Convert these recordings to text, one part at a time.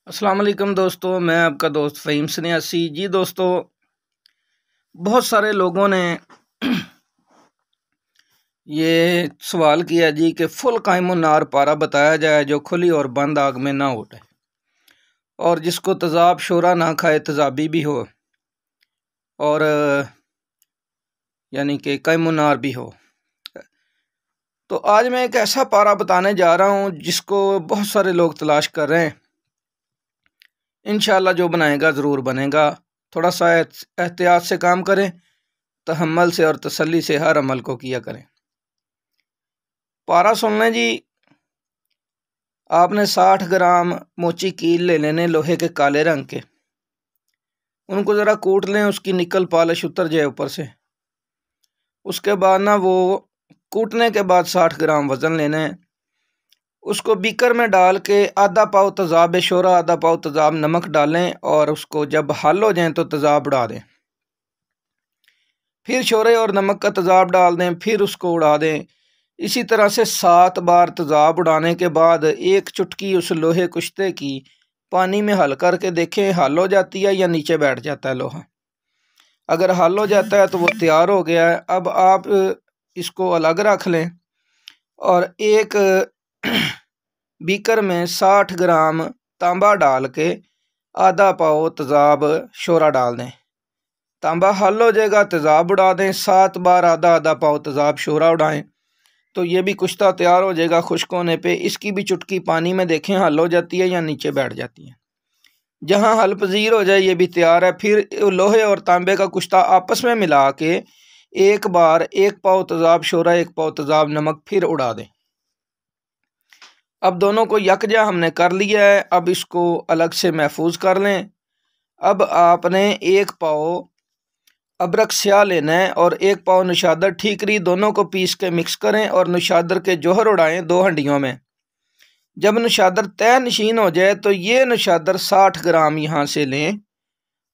अस्सलाम वालेकुम दोस्तों, मैं आपका दोस्त फ़हीम सन्यासी जी। दोस्तों, बहुत सारे लोगों ने ये सवाल किया जी कि फुल कायम नार पारा बताया जाए जो खुली और बंद आग में ना उठे और जिसको तेज़ाब शोरा ना खाए तेज़ाबी भी हो और यानी कि कायम नार भी हो। तो आज मैं एक ऐसा पारा बताने जा रहा हूँ जिसको बहुत सारे लोग तलाश कर रहे हैं। इंशाअल्लाह जो बनाएगा ज़रूर बनेगा। थोड़ा सा एहतियात से काम करें, तहम्मुल से और तसल्ली से हर अमल को किया करें। पारा सुन लें जी। आपने 60 ग्राम मोची कील ले लेने लोहे के काले रंग के। उनको ज़रा कूट लें, उसकी निकल पॉलिश उतर जाए ऊपर से। उसके बाद ना वो कूटने के बाद 60 ग्राम वज़न लेना है। उसको बीकर में डाल के आधा पाव तेज़ाब शोरा आधा पाव तेज़ाब नमक डालें और उसको जब हल हो जाए तो तेज़ाब उड़ा दें। फिर शोरे और नमक का तेज़ाब डाल दें, फिर उसको उड़ा दें। इसी तरह से 7 बार तेज़ाब उड़ाने के बाद एक चुटकी उस लोहे कुश्ते की पानी में हल करके देखें हल हो जाती है या नीचे बैठ जाता है लोहा। अगर हल हो जाता है तो वो तैयार हो गया है। अब आप इसको अलग रख लें और एक बीकर में 60 ग्राम तांबा डाल के आधा पाव तेज़ाब शोरा डाल दें। तांबा हल हो जाएगा, तेज़ाब उड़ा दें। 7 बार आधा आधा पाव तेज़ाब शोरा उड़ाएं तो ये भी कुश्ता तैयार हो जाएगा। खुश्क होने पे इसकी भी चुटकी पानी में देखें हल हो जाती है या नीचे बैठ जाती है। जहाँ हल पजीर हो जाए ये भी तैयार है। फिर लोहे और तांबे का कुश्ता आपस में मिला के एक बार 1 पाव तेज़ाब शोरा 1 पाव तेज़ाब नमक फिर उड़ा दें। अब दोनों को यकजा हमने कर लिया है। अब इसको अलग से महफूज कर लें। अब आपने 1 पाव अदरक स्याह लेना है और 1 पाव नशादर ठीकरी, दोनों को पीस के मिक्स करें और नशादर के जोहर उड़ाएं 2 हंडियों में। जब नशादर तय नशीन हो जाए तो ये नशादर 60 ग्राम यहाँ से लें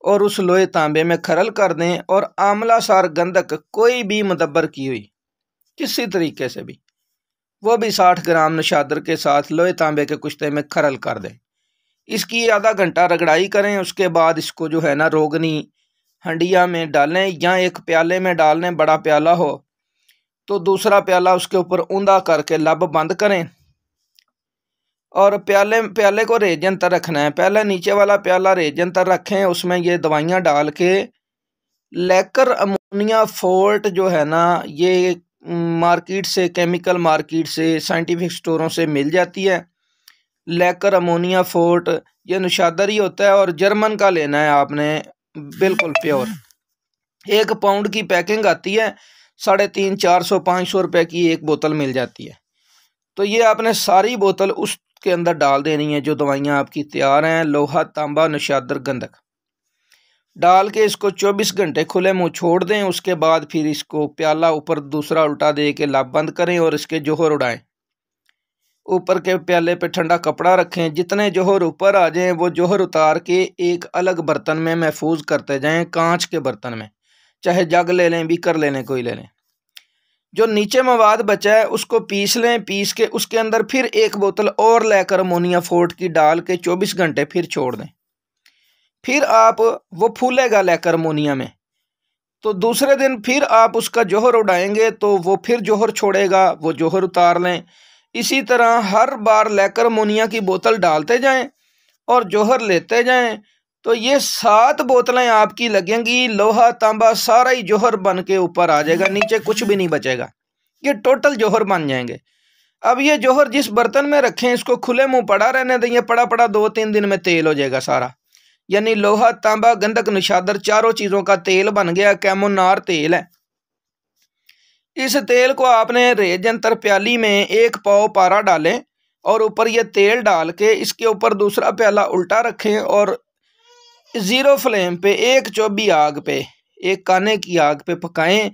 और उस लोहे तांबे में खरल कर दें और आमला सार गंधक कोई भी मुदब्बर की हुई किसी तरीके से भी वो भी 60 ग्राम नशादर के साथ लोहे तांबे के कुश्ते में खरल कर दें। इसकी आधा घंटा रगड़ाई करें। उसके बाद इसको जो है ना रोगनी हंडिया में डालें या एक प्याले में डाल लें। बड़ा प्याला हो तो दूसरा प्याला उसके ऊपर ऊंधा करके लब बंद करें और प्याले को रेजन तर रखना है। पहले नीचे वाला प्याला रेजन तर रखें, उसमें ये दवाइयाँ डाल के लेकर अमोनिया फोर्ट जो है ना ये मार्केट से, केमिकल मार्केट से, साइंटिफिक स्टोरों से मिल जाती है। लेकर अमोनिया फोर्ट ये नशादर ही होता है और जर्मन का लेना है आपने, बिल्कुल प्योर। 1 पाउंड की पैकिंग आती है, 350, 400, 500 रुपए की एक बोतल मिल जाती है। तो ये आपने सारी बोतल उसके अंदर डाल देनी है जो दवाइयाँ आपकी तैयार हैं। लोहा तांबा नशादर गंधक डाल के इसको 24 घंटे खुले मुंह छोड़ दें। उसके बाद फिर इसको प्याला ऊपर दूसरा उल्टा दे के लब बंद करें और इसके जोहर उड़ाएं। ऊपर के प्याले पे ठंडा कपड़ा रखें। जितने जोहर ऊपर आ जाएं वो जोहर उतार के एक अलग बर्तन में महफूज करते जाएं, कांच के बर्तन में, चाहे जग ले लें, बीकर ले लें, कोई ले लें। जो नीचे मवाद बचा है उसको पीस लें। पीस के उसके अंदर फिर 1 बोतल और लेकर अमोनिया फोर्ट की डाल के 24 घंटे फिर छोड़ दें। फिर आप वो फूलेगा लेकर अमोनिया में तो दूसरे दिन फिर आप उसका जोहर उड़ाएंगे तो वो फिर जोहर छोड़ेगा, वो जोहर उतार लें। इसी तरह हर बार लेकर अमोनिया की बोतल डालते जाएं और जोहर लेते जाएं तो ये 7 बोतलें आपकी लगेंगी। लोहा तांबा सारा ही जोहर बन के ऊपर आ जाएगा, नीचे कुछ भी नहीं बचेगा। ये टोटल जोहर बन जाएंगे। अब ये जोहर जिस बर्तन में रखें इसको खुले मुंह पड़ा रहने दें। पड़ा पड़ा 2-3 दिन में तेल हो जाएगा सारा, यानी लोहा तांबा गंधक नशादर चारों चीज़ों का तेल बन गया। कैमोनार तेल है। इस तेल को आपने रेजंतर प्याली में 1 पाव पारा डालें और ऊपर ये तेल डाल के इसके ऊपर दूसरा प्याला उल्टा रखें और 0 फ्लेम पे 1 चौबी आग पे, 1 काने की आग पे पकाएं।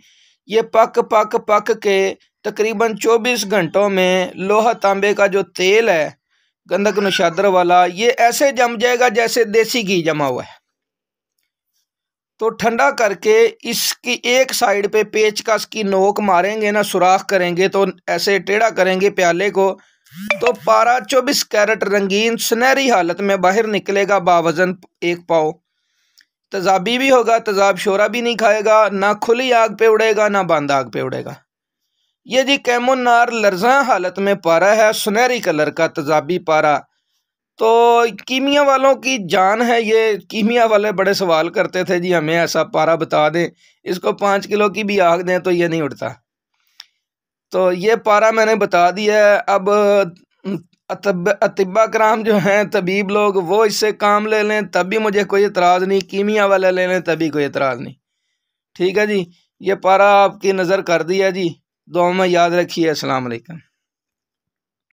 ये पक पक पक के तकरीबन 24 घंटों में लोहा तांबे का जो तेल है गंधक नशादर वाला ये ऐसे जम जाएगा जैसे देसी घी जमा हुआ है। तो ठंडा करके इसकी एक साइड पे पेचकस की नोक मारेंगे ना, सुराख करेंगे तो ऐसे टेढ़ा करेंगे प्याले को तो पारा 24 कैरेट रंगीन सुनहरी हालत में बाहर निकलेगा बावजन 1 पाव। तेजाबी भी होगा, तेजाब शोरा भी नहीं खाएगा, ना खुली आग पे उड़ेगा ना बंद आग पे उड़ेगा। ये जी कैमोनार लर्जा हालत में पारा है, सुनहरी कलर का तेजाबी पारा। तो कीमिया वालों की जान है ये। कीमिया वाले बड़े सवाल करते थे जी हमें ऐसा पारा बता दें, इसको 5 किलो की भी आग दें तो ये नहीं उड़ता। तो ये पारा मैंने बता दिया है। अब अतिबा कराम जो हैं, तबीब लोग, वो इससे काम ले लें तब भी मुझे कोई एतराज़ नहीं, कीमिया वाले ले लें तभी कोई एतराज़ नहीं। ठीक है जी, ये पारा आपकी नज़र कर दिया जी। दुआ में याद रखिए। अस्सलाम वालेकुम।